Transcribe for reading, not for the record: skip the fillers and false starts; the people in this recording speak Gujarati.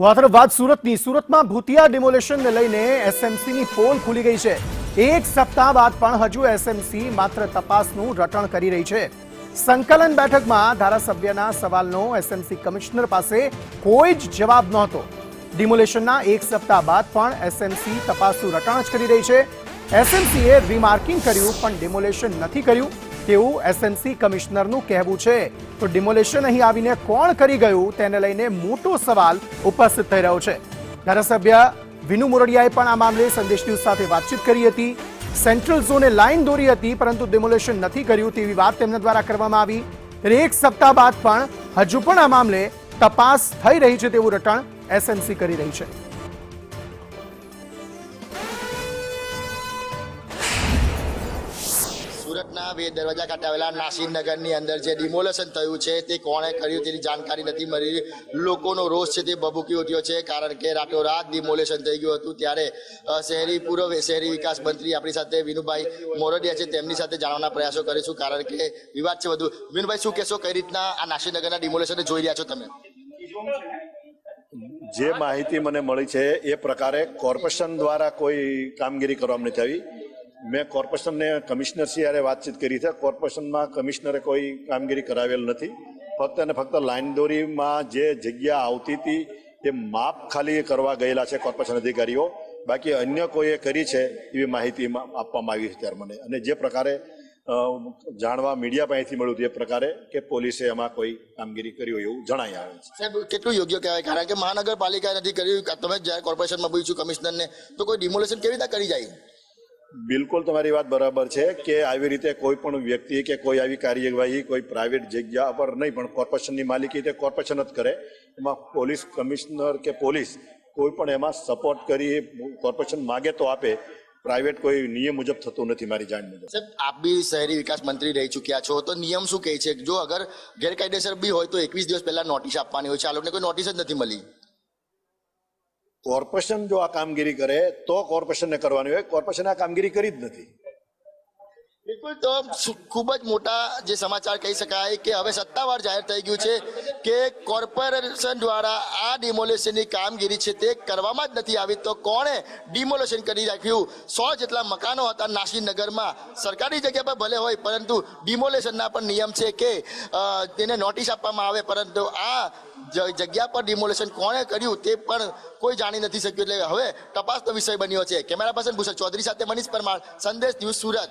તો આ તરફ વાત સુરતની. સુરતમાં ભૂતિયા ડિમોલેશનને લઈને એસએમસીની પોલ ખુલી ગઈ છે. એક સપ્તાહ બાદ પણ હજુ એસએમસી માત્ર તપાસનું રટણ કરી રહી છે. સંકલન બેઠકમાં ધારાસભ્યના સવાલનો એસએમસી કમિશનર પાસે કોઈ જ જવાબ નહોતો. ડિમોલેશનના એક સપ્તાહ બાદ પણ એસએમસી તપાસનું રટણ જ કરી રહી છે. એસએમસીએ રિમાર્કિંગ કર્યું પણ ડિમોલેશન નથી કર્યું તેવું એસએમસી કમિશનરનું કહેવું છે. તો ડિમોલેશન અહીં આવીને કોણ કરી ગયું તેને લઈને મોટો સવાલ ઉપસ્થિત થઈ રહ્યો છે. ધારાસભ્ય વિનુ મોરડિયાએ પણ આ મામલે સંદેશ ન્યૂઝ સાથે વાતચીત કરી હતી. સેન્ટ્રલ ઝોને લાઈન દોરી હતી પરંતુ ડિમોલેશન નથી કર્યું તેવી વાત તેમના દ્વારા કરવામાં આવી. એક સપ્તાહ બાદ પણ હજુ પણ આ મામલે તપાસ થઈ રહી છે તેવું રટણ એસએમસી કરી રહી છે. સુરતના બે દરવાજા ખાતે આવેલા નાસીરનગરની અંદર જે ડિમોલેશન થયું છે તે કોણે કર્યું તેની જાણકારી નથી મળી. લોકોનો રોષ છે તે ભભૂકી ઉઠ્યો છે કારણ કે રાતોરાત ડિમોલેશન થઈ ગયું હતું. ત્યારે પૂર્વ શહેરી વિકાસ મંત્રી આપણી સાથે વિનુભાઈ મોરડિયા છે તેમની સાથે જાણવાના પ્રયાસો કરીશું કારણ કે વિવાદ છે વધુ. વિનુભાઈ, શું કહેશો, કઈ રીતના આ નાસીરનગરના ડિમોલેશન જોઈ રહ્યા છો તમે? જે માહિતી મને મળી છે એ પ્રકારે કોર્પોરેશન દ્વારા કોઈ કામગીરી કરવામાં નથી આવી. મેં કોર્પોરેશનને કમિશનરશ્રી હારે વાતચીત કરી છે. કોર્પોરેશનમાં કમિશનરે કોઈ કામગીરી કરાવેલ નથી. ફક્ત અને ફક્ત લાઈન દોરીમાં જે જગ્યા આવતી હતી એ માપ ખાલી કરવા ગયેલા છે કોર્પોરેશન અધિકારીઓ. બાકી અન્ય કોઈએ કરી છે એવી માહિતી આપવામાં આવી છે ત્યારે મને. અને જે પ્રકારે જાણવા મીડિયા પાસેથી મળ્યું તે પ્રકારે કે પોલીસે એમાં કોઈ કામગીરી કરી હોય એવું જણાઈ આવે છે. સાહેબ, કેટલું યોગ્ય કહેવાય કારણ કે મહાનગરપાલિકાએ નથી કર્યું, તમે જ્યારે કોર્પોરેશનમાં પૂછ્યું કમિશનરને તો કોઈ ડિમોલેશન કેવી રીતે કરી જાય? બિલકુલ તમારી વાત બરાબર છે કે આવી રીતે કોઈ પણ વ્યક્તિ કે કોઈ આવી કાર્યવાહી કોઈ પ્રાઇવેટ જગ્યા પર નહીં પણ કોર્પોરેશનની માલિકી તે કોર્પોરેશન જ કરે. એમાં પોલીસ કમિશનર કે પોલીસ કોઈ પણ એમાં સપોર્ટ કરી કોર્પોરેશન માગે તો આપે. પ્રાઇવેટ કોઈ નિયમ મુજબ થતું નથી મારી જાણ મુજબ. સાહેબ, આપ બી શહેરી વિકાસ મંત્રી રહી ચૂક્યા છો તો નિયમ શું કહે છે? જો અગર ગેરકાયદેસર બી હોય તો 21 દિવસ પહેલા નોટિસ આપવાની હોય છે. આ લોકોને કોઈ નોટિસ જ નથી મળી. કોર્પોરેશન જો આ કામગીરી કરે તો કોર્પોરેશનને કરવાની હોય. કોર્પોરેશન આ કામગીરી કરી જ નથી. બિલકુલ, તો ખૂબ જ મોટા જે સમાચાર કહી શકાય કે હવે સત્તાવાર જાહેર થઈ ગયું છે કે કોર્પોરેશન દ્વારા આ ડિમોલેશનની કામગીરી છે તે કરવામાં જ નથી આવી. તો કોણે ડિમોલેશન કરી રાખ્યું? 100 જેટલા મકાનો હતા નાસીરનગરમાં. સરકારી જગ્યા પર ભલે હોય પરંતુ ડિમોલેશનના પણ નિયમ છે કે તેને નોટિસ આપવામાં આવે. પરંતુ આ જગ્યા પર ડિમોલેશન કોણે કર્યું તે પણ કોઈ જાણી નથી શક્યું. એટલે હવે તપાસનો વિષય બન્યો છે. કેમેરા પર્સન ભૂષણ ચૌધરી સાથે મનીષ પરમાર, સંદેશ ન્યૂઝ, સુરત.